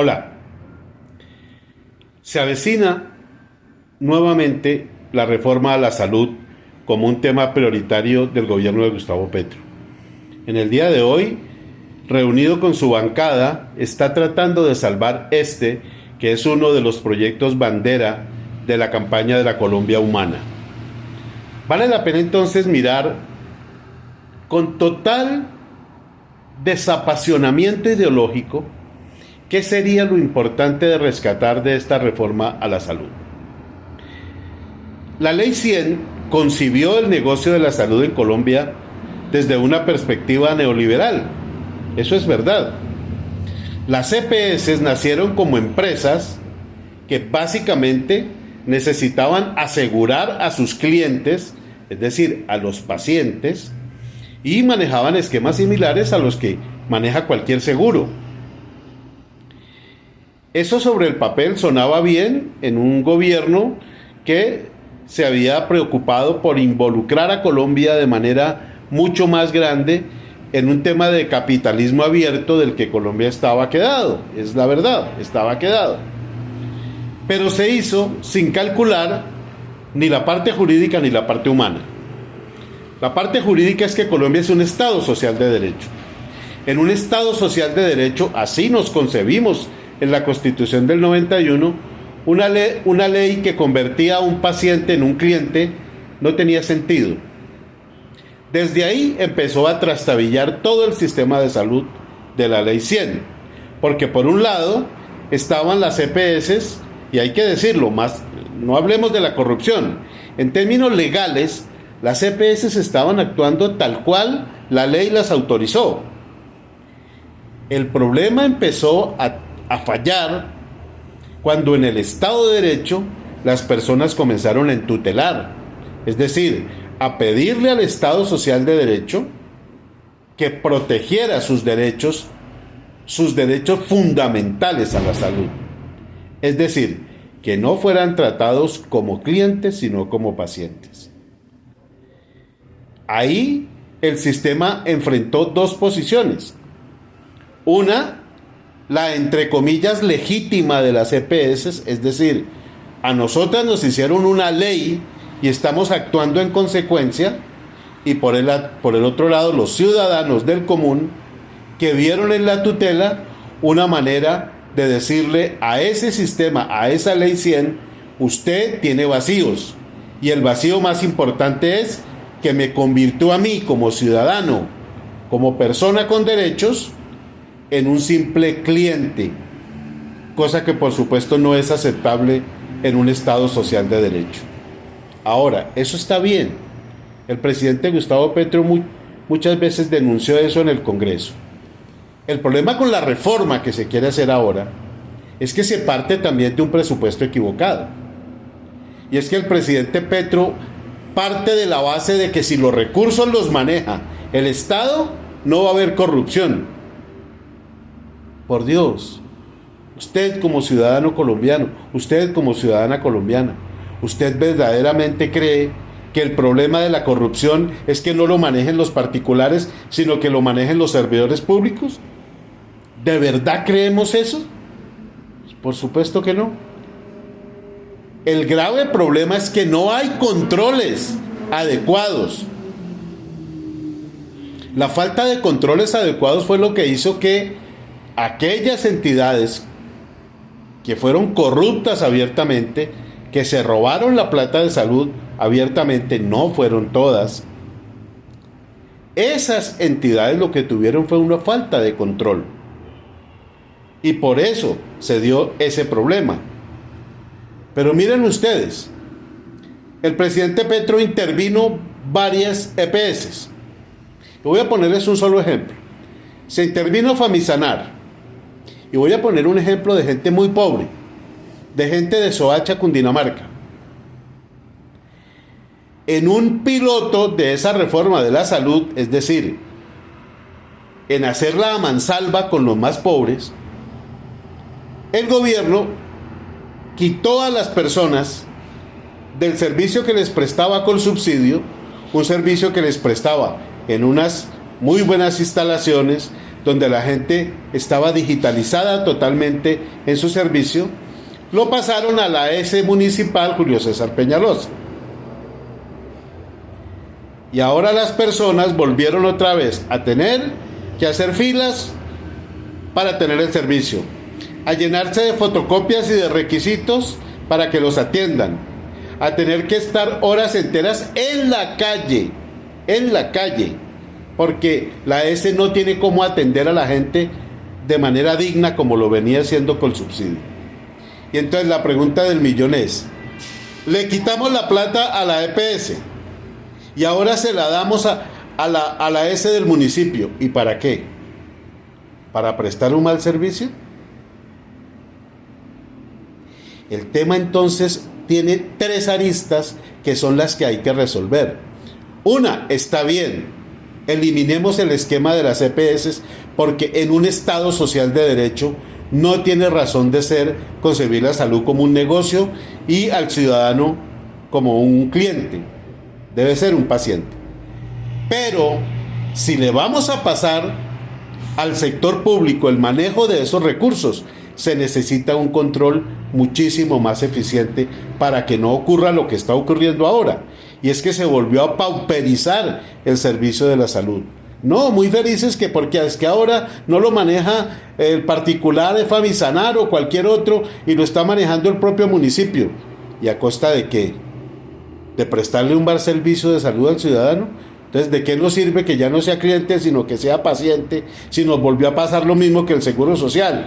Hola, se avecina nuevamente la reforma a la salud como un tema prioritario del gobierno de Gustavo Petro. En el día de hoy, reunido con su bancada, está tratando de salvar que es uno de los proyectos bandera de la campaña de la Colombia Humana. Vale la pena entonces mirar con total desapasionamiento ideológico qué sería lo importante de rescatar de esta reforma a la salud. La Ley 100 concibió el negocio de la salud en Colombia desde una perspectiva neoliberal. Eso es verdad. Las EPS nacieron como empresas que básicamente necesitaban asegurar a sus clientes, es decir, a los pacientes, y manejaban esquemas similares a los que maneja cualquier seguro. Eso sobre el papel sonaba bien en un gobierno que se había preocupado por involucrar a Colombia de manera mucho más grande en un tema de capitalismo abierto del que Colombia estaba quedado. Es la verdad, estaba quedado. Pero se hizo sin calcular ni la parte jurídica ni la parte humana. La parte jurídica es que Colombia es un Estado social de derecho. En un Estado social de derecho, así nos concebimos en la Constitución del 91, una ley que convertía a un paciente en un cliente no tenía sentido. Desde ahí empezó a trastabillar todo el sistema de salud de la Ley 100, porque por un lado estaban las EPS, y hay que decirlo, no hablemos de la corrupción. En términos legales, las EPS estaban actuando tal cual la ley las autorizó. El problema empezó a fallar cuando en el Estado de Derecho las personas comenzaron a entutelar, es decir, a pedirle al Estado Social de Derecho que protegiera sus derechos fundamentales a la salud. Es decir, que no fueran tratados como clientes, sino como pacientes. Ahí el sistema enfrentó dos posiciones. Una, la entre comillas legítima de las EPS, es decir, a nosotras nos hicieron una ley y estamos actuando en consecuencia, y por el otro lado los ciudadanos del común que vieron en la tutela una manera de decirle a ese sistema, a esa Ley 100, usted tiene vacíos, y el vacío más importante es que me convirtió a mí como ciudadano, como persona con derechos, en un simple cliente, cosa que por supuesto no es aceptable en un Estado social de derecho. Ahora, eso está bien. El presidente Gustavo Petro muchas veces denunció eso en el Congreso. El problema con la reforma que se quiere hacer ahora es que se parte también de un presupuesto equivocado. Y es que el presidente Petro parte de la base de que si los recursos los maneja el Estado, no va a haber corrupción. Por Dios, usted como ciudadano colombiano, usted como ciudadana colombiana, ¿usted verdaderamente cree que el problema de la corrupción es que no lo manejen los particulares, sino que lo manejen los servidores públicos? ¿De verdad creemos eso? Por supuesto que no. El grave problema es que no hay controles adecuados. La falta de controles adecuados fue lo que hizo que aquellas entidades que fueron corruptas abiertamente, que se robaron la plata de salud abiertamente, no fueron todas. Esas entidades lo que tuvieron fue una falta de control. Y por eso se dio ese problema. Pero miren ustedes, el presidente Petro intervino varias EPS. Voy a ponerles un solo ejemplo. Se intervino Famisanar. Y voy a poner un ejemplo de gente muy pobre, de gente de Soacha, Cundinamarca. En un piloto de esa reforma de la salud, es decir, en hacerla a mansalva con los más pobres, el gobierno quitó a las personas del servicio que les prestaba con subsidio, un servicio que les prestaba en unas muy buenas instalaciones, donde la gente estaba digitalizada totalmente en su servicio, lo pasaron a la ES municipal Julio César Peñalosa. Y ahora las personas volvieron otra vez a tener que hacer filas para tener el servicio, a llenarse de fotocopias y de requisitos para que los atiendan, a tener que estar horas enteras en la calle, porque la ES no tiene cómo atender a la gente de manera digna como lo venía haciendo con subsidio. Y entonces la pregunta del millón es, le quitamos la plata a la EPS y ahora se la damos a la ES del municipio. ¿Y para qué? ¿Para prestar un mal servicio? El tema entonces tiene tres aristas que son las que hay que resolver. Una, está bien, eliminemos el esquema de las EPS porque en un Estado social de derecho no tiene razón de ser concebir la salud como un negocio y al ciudadano como un cliente. Debe ser un paciente. Pero si le vamos a pasar al sector público el manejo de esos recursos, se necesita un control muchísimo más eficiente para que no ocurra lo que está ocurriendo ahora. Y es que se volvió a pauperizar el servicio de la salud. No, muy felices que porque es que ahora no lo maneja el particular de Famisanar o cualquier otro y lo está manejando el propio municipio. ¿Y a costa de qué? ¿De prestarle un buen servicio de salud al ciudadano? Entonces, ¿de qué nos sirve que ya no sea cliente, sino que sea paciente, si nos volvió a pasar lo mismo que el Seguro Social?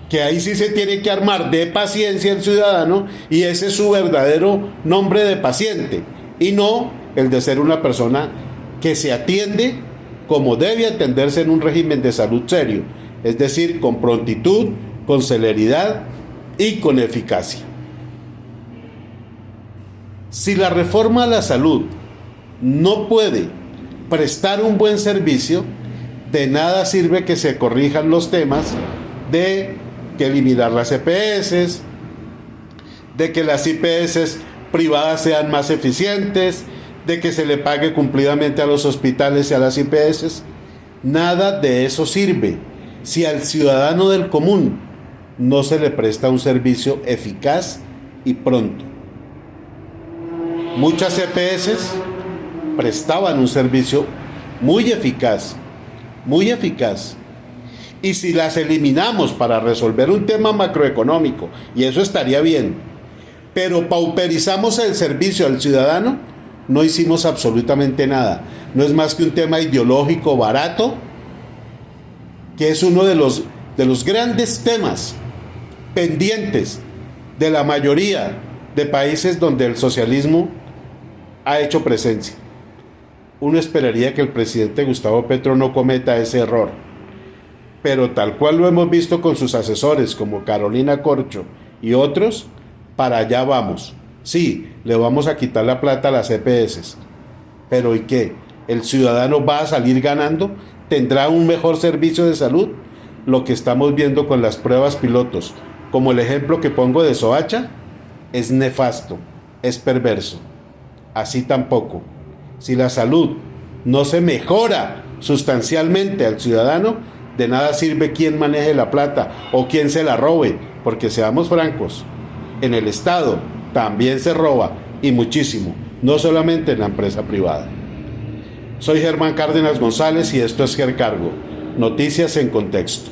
Que ahí sí se tiene que armar de paciencia el ciudadano y ese es su verdadero nombre de paciente y no el de ser una persona que se atiende como debe atenderse en un régimen de salud serio, es decir, con prontitud, con celeridad y con eficacia. Si la reforma a la salud no puede prestar un buen servicio, de nada sirve que se corrijan los temas de que eliminar las EPS, de que las IPS privadas sean más eficientes, de que se le pague cumplidamente a los hospitales y a las IPS. Nada de eso sirve si al ciudadano del común no se le presta un servicio eficaz y pronto. Muchas EPS prestaban un servicio muy eficaz, y si las eliminamos para resolver un tema macroeconómico, y eso estaría bien, pero pauperizamos el servicio al ciudadano, no hicimos absolutamente nada. No es más que un tema ideológico barato, que es uno de los grandes temas pendientes de la mayoría de países donde el socialismo ha hecho presencia. Uno esperaría que el presidente Gustavo Petro no cometa ese error, pero tal cual lo hemos visto con sus asesores como Carolina Corcho y otros, para allá vamos. Sí, le vamos a quitar la plata a las EPS, pero ¿y qué? ¿El ciudadano va a salir ganando? ¿Tendrá un mejor servicio de salud? Lo que estamos viendo con las pruebas pilotos, como el ejemplo que pongo de Soacha, es nefasto, es perverso. Así tampoco, si la salud no se mejora sustancialmente al ciudadano, de nada sirve quién maneje la plata o quién se la robe, porque seamos francos, en el Estado también se roba y muchísimo, no solamente en la empresa privada. Soy Germán Cárdenas González y esto es GerCargo, noticias en contexto.